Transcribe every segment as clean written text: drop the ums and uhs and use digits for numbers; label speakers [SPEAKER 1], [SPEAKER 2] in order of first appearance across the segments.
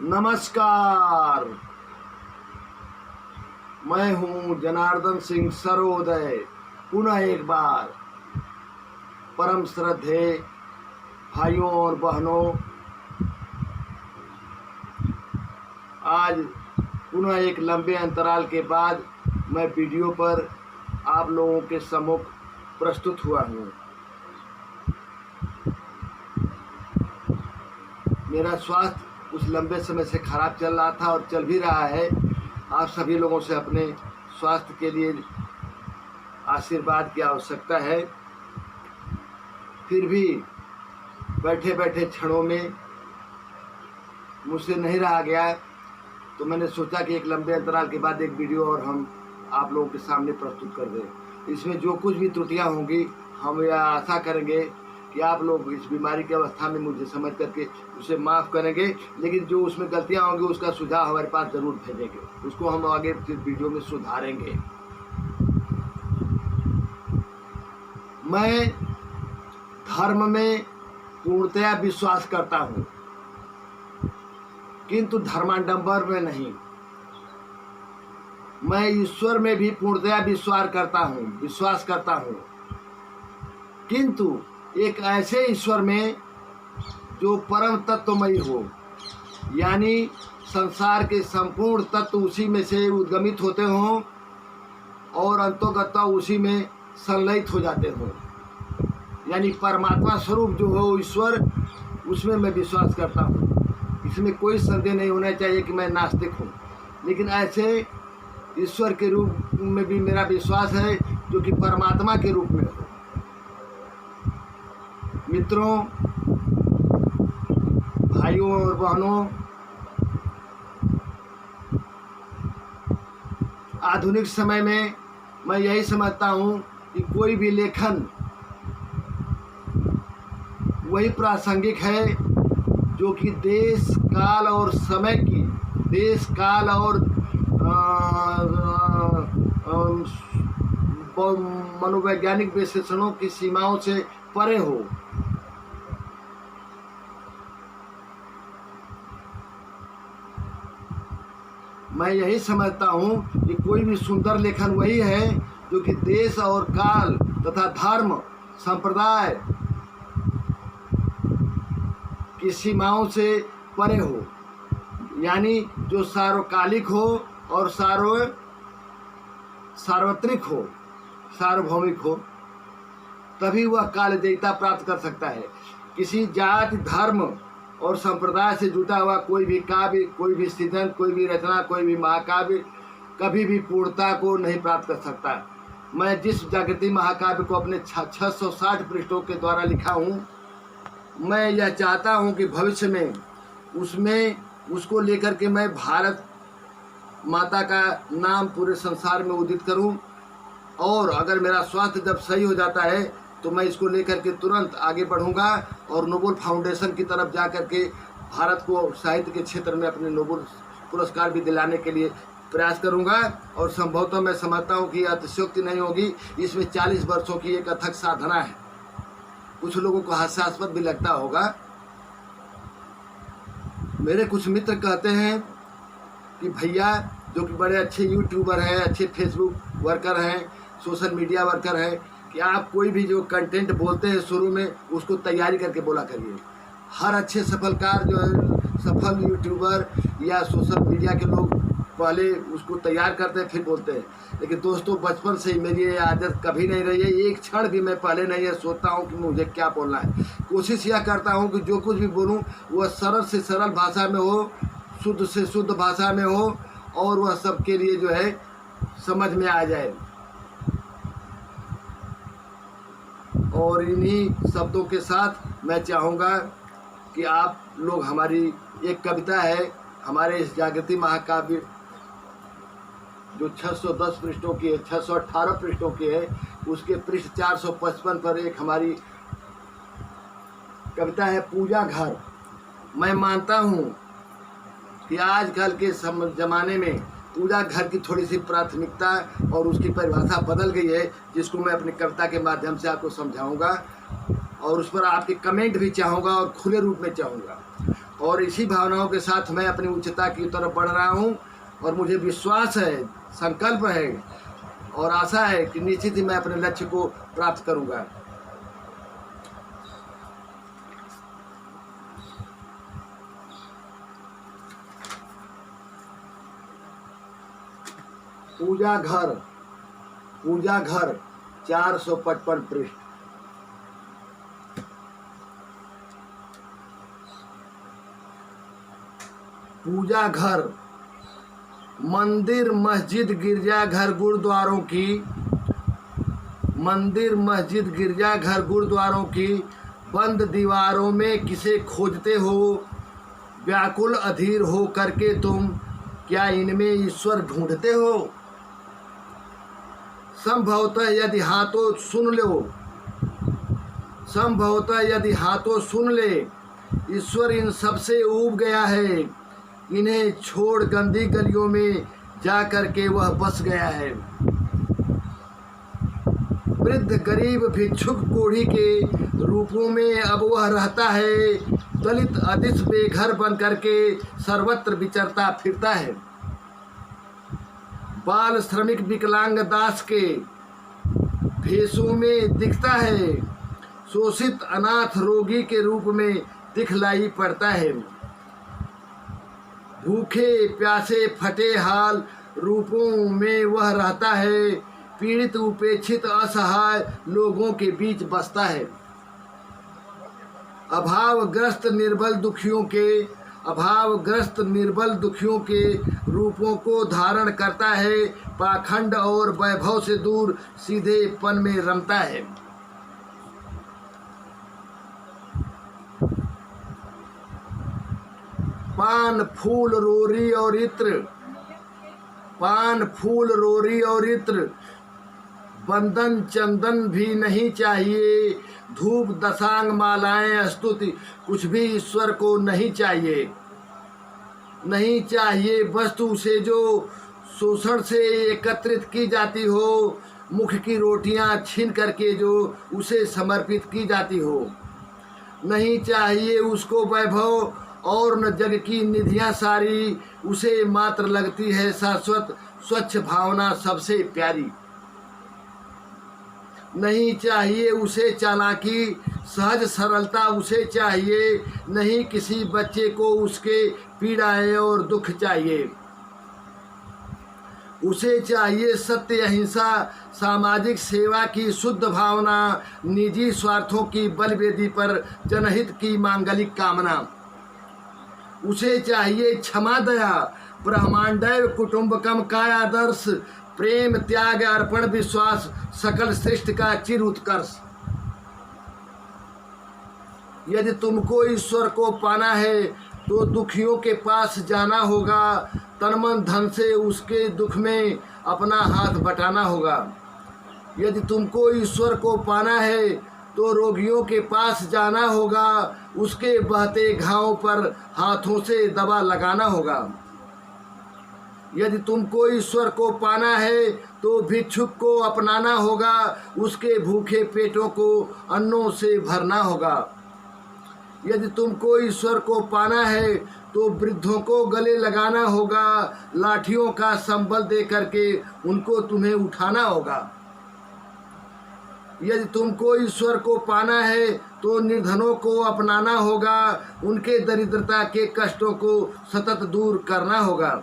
[SPEAKER 1] नमस्कार, मैं हूं जनार्दन सिंह सर्वोदय। पुनः एक बार परम श्रद्धेय भाइयों और बहनों, आज पुनः एक लंबे अंतराल के बाद मैं वीडियो पर आप लोगों के सम्मुख प्रस्तुत हुआ हूं। मेरा स्वास्थ्य उस लंबे समय से खराब चल रहा था और चल भी रहा है। आप सभी लोगों से अपने स्वास्थ्य के लिए आशीर्वाद की आवश्यकता है। फिर भी बैठे बैठे क्षणों में मुझसे नहीं रहा गया, तो मैंने सोचा कि एक लंबे अंतराल के बाद एक वीडियो और हम आप लोगों के सामने प्रस्तुत कर दें। इसमें जो कुछ भी त्रुटियां होंगी, हम यह आशा करेंगे कि आप लोग इस बीमारी की अवस्था में मुझे समझ करके उसे माफ़ करेंगे, लेकिन जो उसमें गलतियां होंगी उसका सुझाव हमारे पास ज़रूर भेजेंगे, उसको हम आगे फिर वीडियो में सुधारेंगे। मैं धर्म में पूर्णतया विश्वास करता हूँ, किंतु धर्माडंबर में नहीं। मैं ईश्वर में भी पूर्णतया विश्वास करता हूँ, किंतु एक ऐसे ईश्वर में जो परम तत्वमयी हो, यानी संसार के संपूर्ण तत्व उसी में से उद्गमित होते हों और अंतोगत्वा उसी में संलयित हो जाते हों, यानी परमात्मा स्वरूप जो हो ईश्वर, उसमें मैं विश्वास करता हूँ। इसमें कोई संदेह नहीं होना चाहिए कि मैं नास्तिक हूँ, लेकिन ऐसे ईश्वर के रूप में भी मेरा विश्वास है जो कि परमात्मा के रूप में हो। मित्रों, भाइयों और बहनों, आधुनिक समय में मैं यही समझता हूँ कि कोई भी लेखन वही प्रासंगिक है जो कि देश काल और समय की, देश काल और मनोवैज्ञानिक विश्लेषणों की सीमाओं से परे हो। मैं यही समझता हूँ कि कोई भी सुंदर लेखन वही है जो कि देश और काल तथा धर्म संप्रदाय की सीमाओं से परे हो, यानी जो सार्वकालिक हो और सार्वत्रिक हो, सार्वभौमिक हो, तभी वह कालजयिता प्राप्त कर सकता है। किसी जाति, धर्म और संप्रदाय से जुटा हुआ कोई भी काव्य, कोई भी सृजन, कोई भी रचना, कोई भी महाकाव्य कभी भी पूर्णता को नहीं प्राप्त कर सकता। मैं जिस जागृति महाकाव्य को अपने 660 पृष्ठों के द्वारा लिखा हूँ, मैं यह चाहता हूँ कि भविष्य में उसको लेकर के मैं भारत माता का नाम पूरे संसार में उदित करूँ, और अगर मेरा स्वास्थ्य जब सही हो जाता है तो मैं इसको लेकर के तुरंत आगे बढ़ूंगा और नोबेल फाउंडेशन की तरफ जा कर के भारत को साहित्य के क्षेत्र में अपने नोबेल पुरस्कार भी दिलाने के लिए प्रयास करूंगा। और संभवतः मैं समझता हूं कि अतिशयोक्ति नहीं होगी, इसमें 40 वर्षों की एक अथक साधना है। कुछ लोगों को हास्यास्पद भी लगता होगा। मेरे कुछ मित्र कहते हैं कि भैया, जो कि बड़े अच्छे यूट्यूबर हैं, अच्छे फेसबुक वर्कर हैं, सोशल मीडिया वर्कर हैं, कि आप कोई भी जो कंटेंट बोलते हैं शुरू में उसको तैयारी करके बोला करिए। हर अच्छे सफलकार जो है, सफल यूट्यूबर या सोशल मीडिया के लोग पहले उसको तैयार करते हैं फिर बोलते हैं। लेकिन दोस्तों, बचपन से ही मेरी ये आदत कभी नहीं रही है। एक क्षण भी मैं पहले नहीं ये सोचता हूँ कि मुझे क्या बोलना है। कोशिश यह करता हूँ कि जो कुछ भी बोलूँ वह सरल से सरल भाषा में हो, शुद्ध से शुद्ध भाषा में हो, और वह सबके लिए जो है समझ में आ जाए। और इन्हीं शब्दों के साथ मैं चाहूँगा कि आप लोग, हमारी एक कविता है हमारे इस जागृति महाकाव्य जो 610 पृष्ठों की है, 618 पृष्ठों की है, उसके पृष्ठ 455 पर एक हमारी कविता है, पूजा घर। मैं मानता हूँ कि आजकल के ज़माने में पूजा घर की थोड़ी सी प्राथमिकता और उसकी परिभाषा बदल गई है, जिसको मैं अपनी कविता के माध्यम से आपको समझाऊंगा और उस पर आपके कमेंट भी चाहूँगा और खुले रूप में चाहूँगा। और इसी भावनाओं के साथ मैं अपनी उच्चता की तरफ बढ़ रहा हूँ और मुझे विश्वास है, संकल्प है और आशा है कि निश्चित ही मैं अपने लक्ष्य को प्राप्त करूँगा। पूजा घर 455 पृष्ठ। पूजा घर मंदिर मस्जिद गिरजाघर गुरुद्वारों की बंद दीवारों में किसे खोजते हो? व्याकुल अधीर हो करके तुम क्या इनमें ईश्वर ढूंढते हो? संभवतः यदि हाथों सुन ले ईश्वर इन सबसे ऊब गया है, इन्हें छोड़ गंदी गलियों में जा कर के वह बस गया है। वृद्ध गरीब भिक्षुक कोढ़ी के रूपों में अब वह रहता है, दलित अदिश बेघर बन करके सर्वत्र विचरता फिरता है। बाल श्रमिक विकलांग दास के भेषों में दिखता है, शोषित अनाथ रोगी के रूप में दिखलाई पड़ता है। भूखे प्यासे फटे हाल रूपों में वह रहता है, पीड़ित उपेक्षित असहाय लोगों के बीच बसता है। अभावग्रस्त निर्बल दुखियों के रूपों को धारण करता है, पाखंड और वैभव से दूर सीधेपन में रमता है। पान फूल रोरी और इत्र बंधन चंदन भी नहीं चाहिए, धूप दशांग मालाएं स्तुति कुछ भी ईश्वर को नहीं चाहिए। वस्तु से जो शोषण से एकत्रित की जाती हो, मुख की रोटियां छीन करके जो उसे समर्पित की जाती हो। नहीं चाहिए उसको वैभव और न जग की निधियां सारी, उसे मात्र लगती है शाश्वत स्वच्छ भावना सबसे प्यारी। नहीं चाहिए उसे चालाकी सहज सरलता उसे चाहिए, नहीं किसी बच्चे को उसके पीड़ाएं और दुख चाहिए। उसे चाहिए सत्य अहिंसा सामाजिक सेवा की शुद्ध भावना, निजी स्वार्थों की बलवेदी पर जनहित की मांगलिक कामना। उसे चाहिए क्षमा दया ब्रह्मांडैव कुटुंबकम का आदर्श, प्रेम त्याग अर्पण विश्वास सकल सृष्टि का चिर उत्कर्ष। यदि तुमको ईश्वर को पाना है तो दुखियों के पास जाना होगा, तन मन धन से उसके दुख में अपना हाथ बटाना होगा। यदि तुमको ईश्वर को पाना है तो रोगियों के पास जाना होगा, उसके बहते घावों पर हाथों से दवा लगाना होगा। यदि तुमको ईश्वर को पाना है तो भिक्षुक को अपनाना होगा, उसके भूखे पेटों को अन्नों से भरना होगा। यदि तुमको ईश्वर को पाना है तो वृद्धों को गले लगाना होगा, लाठियों का संबल दे करके उनको तुम्हें उठाना होगा। यदि तुमको ईश्वर को पाना है तो निर्धनों को अपनाना होगा, उनके दरिद्रता के कष्टों को सतत दूर करना होगा।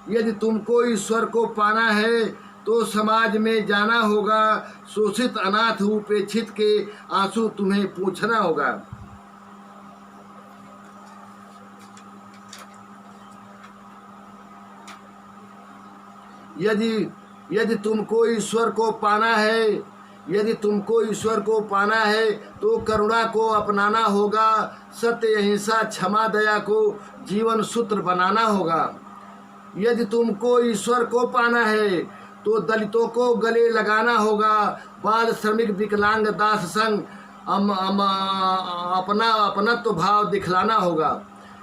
[SPEAKER 1] यदि तुमको ईश्वर को पाना है तो समाज में जाना होगा, शोषित अनाथ उपेक्षित के आंसू तुम्हें पोंछना होगा। यदि तुमको ईश्वर को पाना है तो करुणा को अपनाना होगा, सत्य अहिंसा क्षमा दया को जीवन सूत्र बनाना होगा। यदि तुमको ईश्वर को पाना है तो दलितों को गले लगाना होगा, बाल श्रमिक विकलांग दास संग अपनत्व भाव दिखलाना होगा।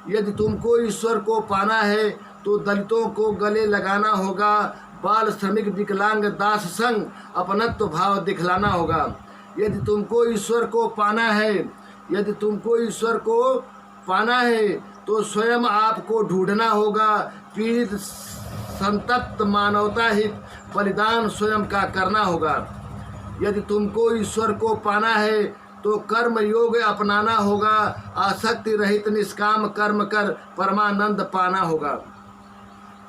[SPEAKER 1] यदि तुमको ईश्वर को पाना है तो दलितों को गले लगाना होगा, बाल श्रमिक विकलांग दास संग अपनत्व भाव दिखलाना होगा। यदि तुमको ईश्वर को पाना है तो स्वयं आपको ढूंढना होगा। पीड़ित संतप्त मानवता हित बलिदान स्वयं का करना होगा। यदि तुमको ईश्वर को पाना है तो कर्म योग अपनाना होगा। आसक्ति रहित निष्काम कर्म कर परमानंद पाना होगा।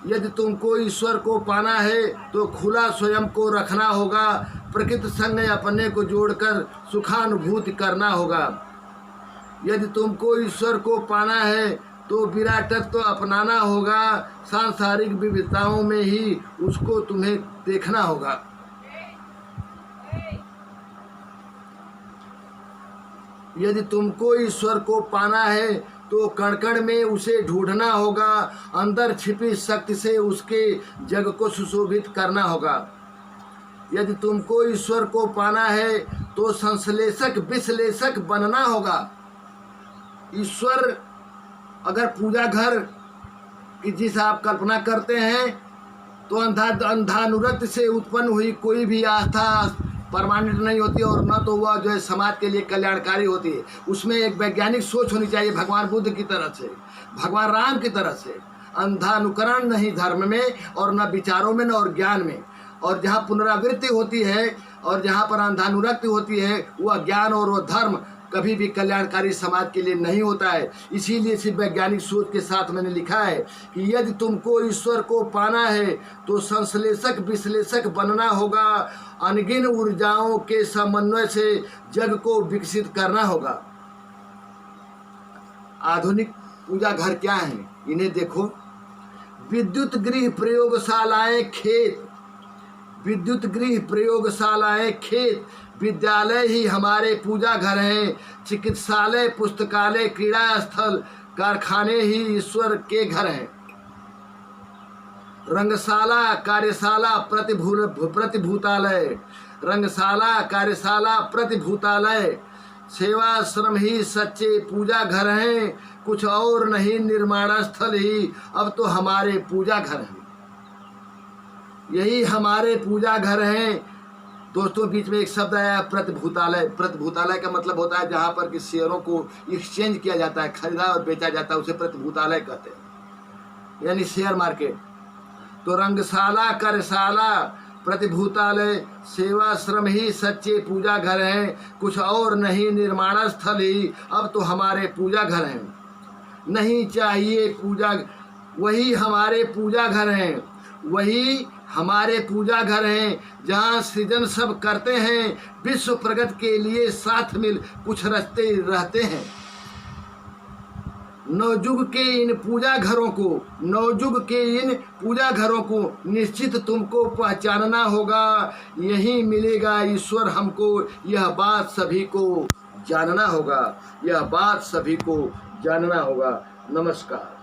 [SPEAKER 1] यदि तुमको ईश्वर को पाना है तो खुला स्वयं को रखना होगा। प्रकृति संग अपने को जोड़कर सुखानुभूति करना होगा। यदि तुमको ईश्वर को पाना है तो विराटत्व तो अपनाना होगा। सांसारिक विविधताओं में ही उसको तुम्हें देखना होगा। यदि तुमको ईश्वर को पाना है तो कण कण में उसे ढूंढना होगा। अंदर छिपी शक्ति से उसके जग को सुशोभित करना होगा। यदि तुमको ईश्वर को पाना है तो संश्लेषक विश्लेषक बनना होगा। ईश्वर अगर पूजा घर की जिस आप कल्पना करते हैं तो अंधानुरक्त से उत्पन्न हुई कोई भी आस्था परमानेंट नहीं होती और न तो वह जो है समाज के लिए कल्याणकारी होती है। उसमें एक वैज्ञानिक सोच होनी चाहिए, भगवान बुद्ध की तरह से, भगवान राम की तरह से। अंधानुकरण नहीं धर्म में और न विचारों में न और ज्ञान में। और जहाँ पुनरावृत्ति होती है और जहाँ पर अंधानुरक्ति होती है वह ज्ञान और वह धर्म कभी भी कल्याणकारी समाज के लिए नहीं होता है। इसीलिए इसी वैज्ञानिक सोच के साथ मैंने लिखा है कि यदि तुमको ईश्वर को पाना है तो संश्लेषक विश्लेषक बनना होगा। अनगिन ऊर्जाओं के समन्वय से जग को विकसित करना होगा। आधुनिक पूजा घर क्या है, इन्हें देखो। विद्युत गृह प्रयोगशालाएं खेत, विद्युत गृह प्रयोगशालाएं खेत, विद्यालय ही हमारे पूजा घर हैं। चिकित्सालय पुस्तकालय क्रीड़ा स्थल कारखाने ही ईश्वर के घर हैं। रंगशाला कार्यशाला प्रतिभूतालय, रंगशाला कार्यशाला प्रतिभूतालय सेवाश्रम ही सच्चे पूजा घर हैं। कुछ और नहीं, निर्माण स्थल ही अब तो हमारे पूजा घर हैं। यही हमारे पूजा घर हैं। दोस्तों बीच में एक शब्द आया प्रतिभूतालय। प्रतिभूतालय का मतलब होता है जहाँ पर कि शेयरों को एक्सचेंज किया जाता है, खरीदा और बेचा जाता है, उसे प्रतिभूतालय कहते हैं, यानी शेयर मार्केट। तो रंगशाला कार्यशाला प्रतिभूतालय सेवाश्रम ही सच्चे पूजा घर हैं। कुछ और नहीं, निर्माण स्थल ही अब तो हमारे पूजा घर हैं। नहीं चाहिए पूजा, वही हमारे पूजा घर हैं, वही हमारे पूजा घर हैं जहाँ सृजन सब करते हैं। विश्व प्रगति के लिए साथ मिल कुछ रचते रहते हैं। नवयुग के इन पूजा घरों को, नवयुग के इन पूजा घरों को निश्चित तुमको पहचानना होगा। यहीं मिलेगा ईश्वर हमको, यह बात सभी को जानना होगा, यह बात सभी को जानना होगा। नमस्कार।